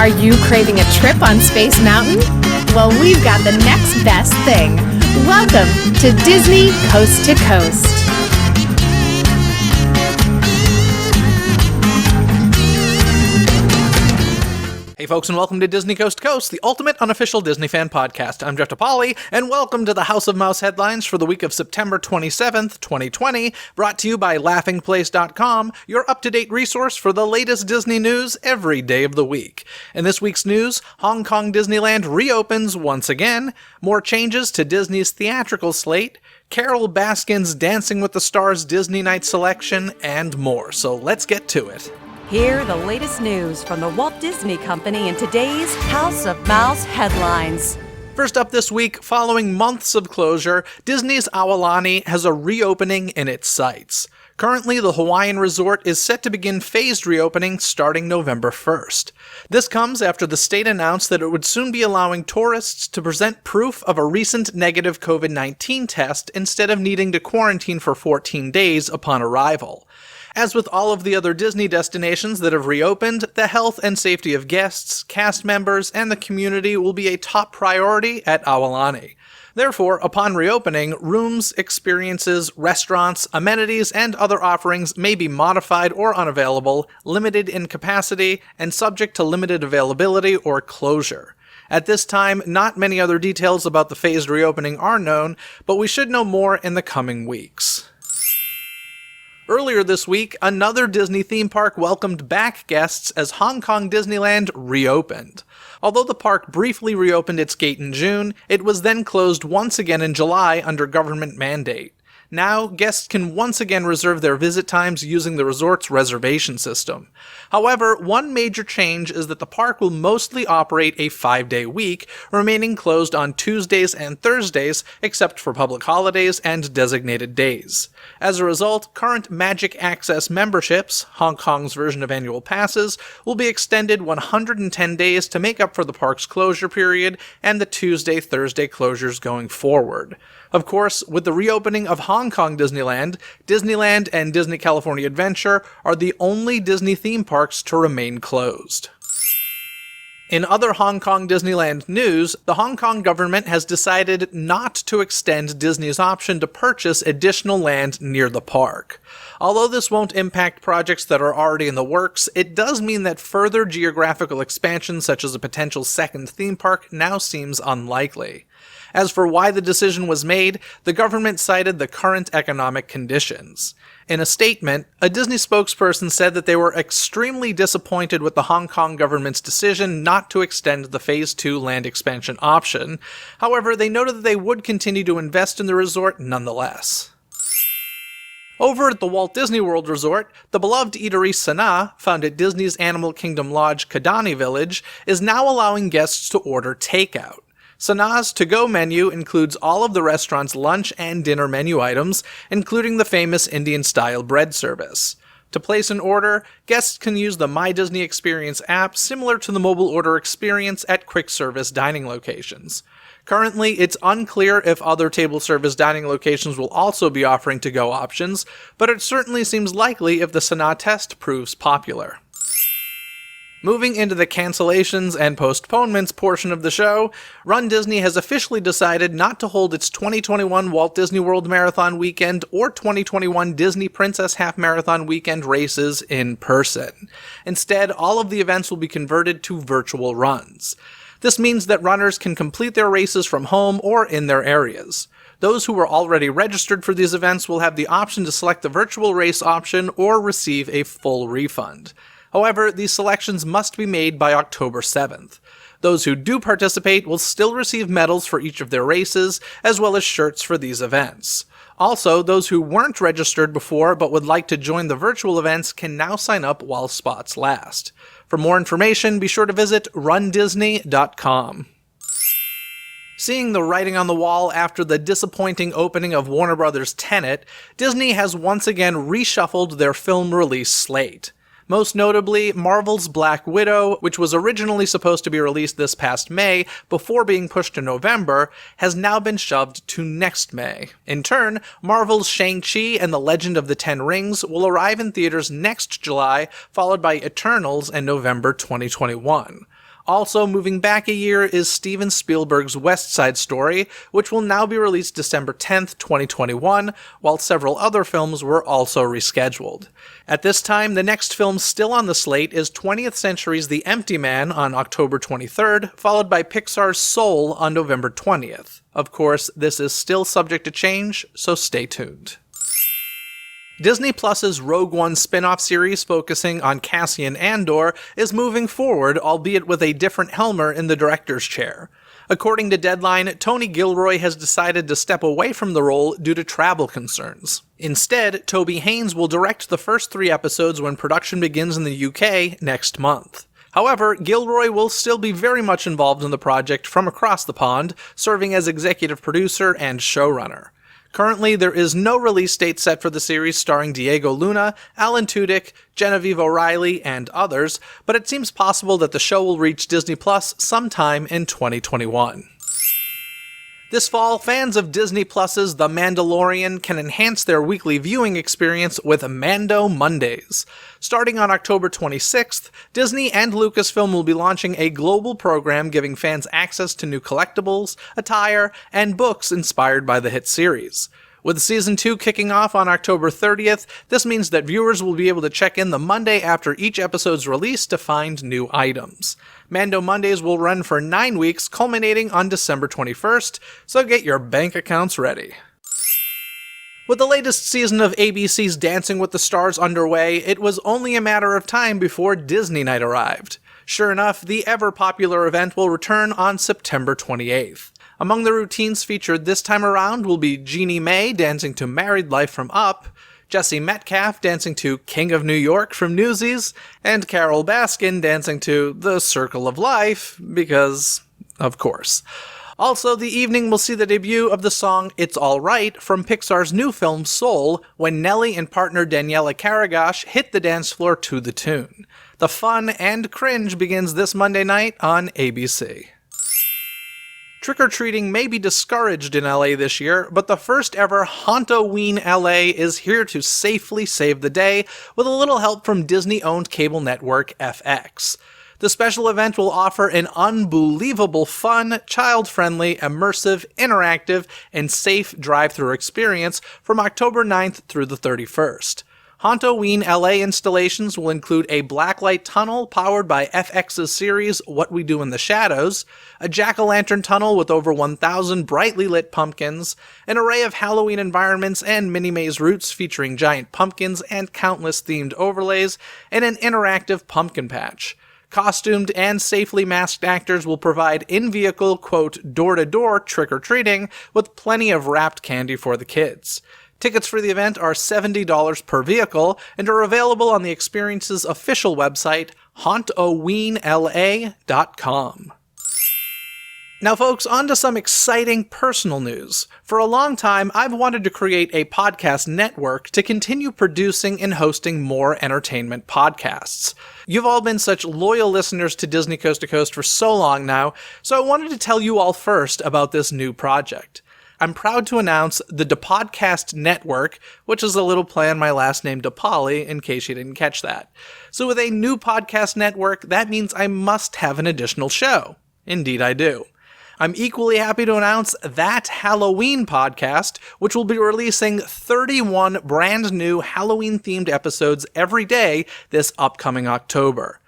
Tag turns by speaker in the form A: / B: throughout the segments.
A: Are you craving a trip on Space Mountain? Well, we've got the next best thing. Welcome to Disney Coast to Coast.
B: Hey folks, and welcome to Disney Coast to Coast, the ultimate unofficial Disney fan podcast. I'm Jeff DePauli, and welcome to the House of Mouse headlines for the week of September 27th, 2020, brought to you by laughingplace.com, your up-to-date resource for the latest Disney news every day of the week. In this week's news, Hong Kong Disneyland reopens once again, more changes to Disney's theatrical slate, Carol Baskin's Dancing with the Stars Disney Night selection, and more. So let's get to it.
C: Hear the latest news from the Walt Disney Company in today's House of Mouse headlines.
B: First up this week, following months of closure, Disney's Aulani has a reopening in its sights. Currently, the Hawaiian resort is set to begin phased reopening starting November 1st. This comes after the state announced that it would soon be allowing tourists to present proof of a recent negative COVID-19 test instead of needing to quarantine for 14 days upon arrival. As with all of the other Disney destinations that have reopened, the health and safety of guests, cast members, and the community will be a top priority at Aulani. Therefore, upon reopening, rooms, experiences, restaurants, amenities, and other offerings may be modified or unavailable, limited in capacity, and subject to limited availability or closure. At this time, not many other details about the phased reopening are known, but we should know more in the coming weeks. Earlier this week, another Disney theme park welcomed back guests as Hong Kong Disneyland reopened. Although the park briefly reopened its gate in June, it was then closed once again in July under government mandate. Now, guests can once again reserve their visit times using the resort's reservation system. However, one major change is that the park will mostly operate a 5-day week, remaining closed on Tuesdays and Thursdays, except for public holidays and designated days. As a result, current Magic Access memberships, Hong Kong's version of annual passes, will be extended 110 days to make up for the park's closure period and the Tuesday-Thursday closures going forward. Of course, with the reopening of Hong Kong Disneyland, Disneyland and Disney California Adventure are the only Disney theme parks to remain closed. In other Hong Kong Disneyland news, the Hong Kong government has decided not to extend Disney's option to purchase additional land near the park. Although this won't impact projects that are already in the works, it does mean that further geographical expansion such as a potential second theme park now seems unlikely. As for why the decision was made, the government cited the current economic conditions. In a statement, a Disney spokesperson said that they were extremely disappointed with the Hong Kong government's decision not to extend the Phase 2 land expansion option. However, they noted that they would continue to invest in the resort nonetheless. Over at the Walt Disney World Resort, the beloved eatery Sanaa, found at Disney's Animal Kingdom Lodge Kidani Village, is now allowing guests to order takeout. Sanaa's to-go menu includes all of the restaurant's lunch and dinner menu items, including the famous Indian-style bread service. To place an order, guests can use the My Disney Experience app similar to the mobile order experience at quick-service dining locations. Currently, it's unclear if other table service dining locations will also be offering to-go options, but it certainly seems likely if the Sanaa test proves popular. Moving into the cancellations and postponements portion of the show, Run Disney has officially decided not to hold its 2021 Walt Disney World Marathon Weekend or 2021 Disney Princess Half Marathon Weekend races in person. Instead, all of the events will be converted to virtual runs. This means that runners can complete their races from home or in their areas. Those who were already registered for these events will have the option to select the virtual race option or receive a full refund. However, these selections must be made by October 7th. Those who do participate will still receive medals for each of their races, as well as shirts for these events. Also, those who weren't registered before but would like to join the virtual events can now sign up while spots last. For more information, be sure to visit rundisney.com. Seeing the writing on the wall after the disappointing opening of Warner Bros. Tenet, Disney has once again reshuffled their film release slate. Most notably, Marvel's Black Widow, which was originally supposed to be released this past May before being pushed to November, has now been shoved to next May. In turn, Marvel's Shang-Chi and the Legend of the Ten Rings will arrive in theaters next July, followed by Eternals in November 2021. Also moving back a year is Steven Spielberg's West Side Story, which will now be released December 10th, 2021, while several other films were also rescheduled. At this time, the next film still on the slate is 20th Century's The Empty Man on October 23rd, followed by Pixar's Soul on November 20th. Of course, this is still subject to change, so stay tuned. Disney Plus's Rogue One spin-off series focusing on Cassian Andor is moving forward, albeit with a different Helmer in the director's chair. According to Deadline, Tony Gilroy has decided to step away from the role due to travel concerns. Instead, Toby Haynes will direct the first 3 episodes when production begins in the UK next month. However, Gilroy will still be very much involved in the project from across the pond, serving as executive producer and showrunner. Currently, there is no release date set for the series starring Diego Luna, Alan Tudyk, Genevieve O'Reilly, and others, but it seems possible that the show will reach Disney Plus sometime in 2021. This fall, fans of Disney Plus's The Mandalorian can enhance their weekly viewing experience with Mando Mondays. Starting on October 26th, Disney and Lucasfilm will be launching a global program giving fans access to new collectibles, attire, and books inspired by the hit series. With Season 2 kicking off on October 30th, this means that viewers will be able to check in the Monday after each episode's release to find new items. Mando Mondays will run for 9 weeks, culminating on December 21st, so get your bank accounts ready. With the latest season of ABC's Dancing with the Stars underway, it was only a matter of time before Disney Night arrived. Sure enough, the ever-popular event will return on September 28th. Among the routines featured this time around will be Jeannie Mae dancing to Married Life from Up, Jesse Metcalfe dancing to King of New York from Newsies, and Carole Baskin dancing to The Circle of Life, because, of course. Also, the evening will see the debut of the song It's All Right from Pixar's new film Soul, when Nelly and partner Daniela Karagosh hit the dance floor to the tune. The fun and cringe begins this Monday night on ABC. Trick-or-treating may be discouraged in LA this year, but the first ever Hauntoween LA is here to safely save the day with a little help from Disney-owned cable network FX. The special event will offer an unbelievable fun, child-friendly, immersive, interactive, and safe drive-thru experience from October 9th through the 31st. Hauntoween LA installations will include a blacklight tunnel powered by FX's series What We Do in the Shadows, a jack-o'-lantern tunnel with over 1,000 brightly lit pumpkins, an array of Halloween environments and mini-maze routes featuring giant pumpkins and countless themed overlays, and an interactive pumpkin patch. Costumed and safely masked actors will provide in-vehicle, quote, door-to-door trick-or-treating with plenty of wrapped candy for the kids. Tickets for the event are $70 per vehicle and are available on the experience's official website, hauntoweenla.com. Now folks, on to some exciting personal news. For a long time, I've wanted to create a podcast network to continue producing and hosting more entertainment podcasts. You've all been such loyal listeners to Disney Coast to Coast for so long now, so I wanted to tell you all first about this new project. I'm proud to announce the DePodcast Network, which is a little play on my last name DePauli, in case you didn't catch that. So with a new podcast network, that means I must have an additional show. Indeed I do. I'm equally happy to announce That Halloween Podcast, which will be releasing 31 brand new Halloween-themed episodes every day this upcoming October.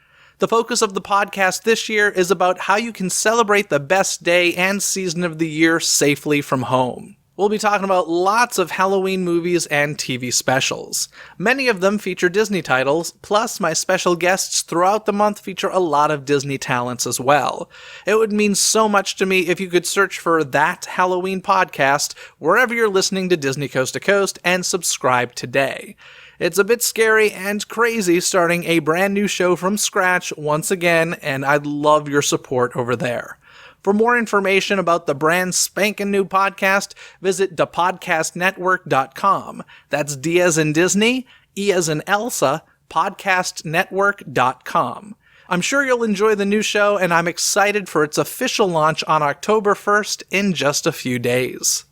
B: The focus of the podcast this year is about how you can celebrate the best day and season of the year safely from home. We'll be talking about lots of Halloween movies and TV specials. Many of them feature Disney titles, plus my special guests throughout the month feature a lot of Disney talents as well. It would mean so much to me if you could search for That Halloween Podcast wherever you're listening to Disney Coast to Coast and subscribe today. It's a bit scary and crazy starting a brand new show from scratch once again, and I'd love your support over there. For more information about the brand spanking new podcast, visit thepodcastnetwork.com. That's D as in Disney, E as in Elsa, podcastnetwork.com. I'm sure you'll enjoy the new show, and I'm excited for its official launch on October 1st in just a few days.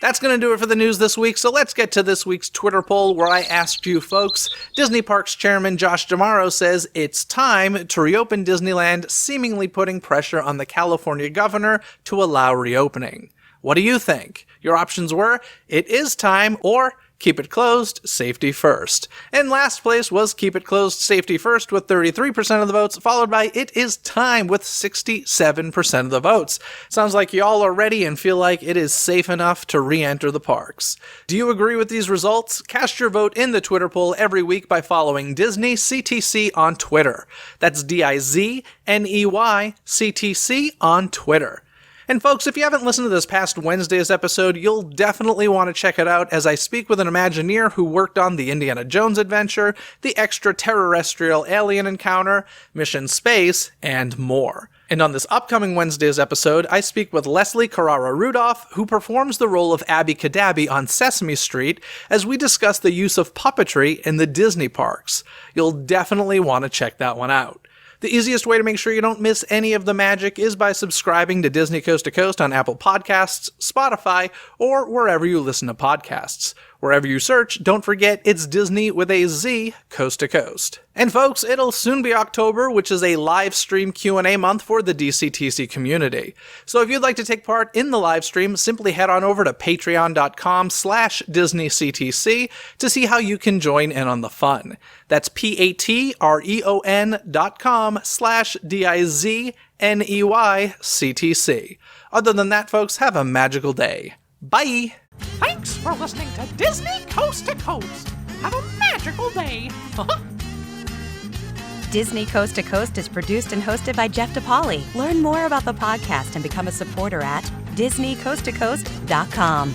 B: That's going to do it for the news this week, so let's get to this week's Twitter poll where I asked you folks. Disney Parks Chairman Josh D'Amaro says it's time to reopen Disneyland, seemingly putting pressure on the California governor to allow reopening. What do you think? Your options were, it is time, or keep it closed, safety first. And last place was keep it closed, safety first with 33% of the votes, followed by it is time with 67% of the votes. Sounds like y'all are ready and feel like it is safe enough to re-enter the parks. Do you agree with these results? Cast your vote in the Twitter poll every week by following Dizney CTC on Twitter. That's Dizney CTC on Twitter. And folks, if you haven't listened to this past Wednesday's episode, you'll definitely want to check it out as I speak with an Imagineer who worked on the Indiana Jones adventure, the extraterrestrial alien encounter, Mission Space, and more. And on this upcoming Wednesday's episode, I speak with Leslie Carrara-Rudolph, who performs the role of Abby Cadabby on Sesame Street, as we discuss the use of puppetry in the Disney parks. You'll definitely want to check that one out. The easiest way to make sure you don't miss any of the magic is by subscribing to Disney Coast to Coast on Apple Podcasts, Spotify, or wherever you listen to podcasts. Wherever you search, don't forget it's Disney with a Z, Coast to Coast. And folks, it'll soon be October, which is a live stream Q&A month for the DCTC community. So if you'd like to take part in the live stream, simply head on over to patreon.com/DisneyCTC to see how you can join in on the fun. That's patreon.com/DIZNEYCTC. Other than that, folks, have a magical day. Bye!
D: Thanks for listening to Disney Coast to Coast. Have a magical day.
C: Disney Coast to Coast is produced and hosted by Jeff DePauli. Learn more about the podcast and become a supporter at DisneyCoastToCoast.com.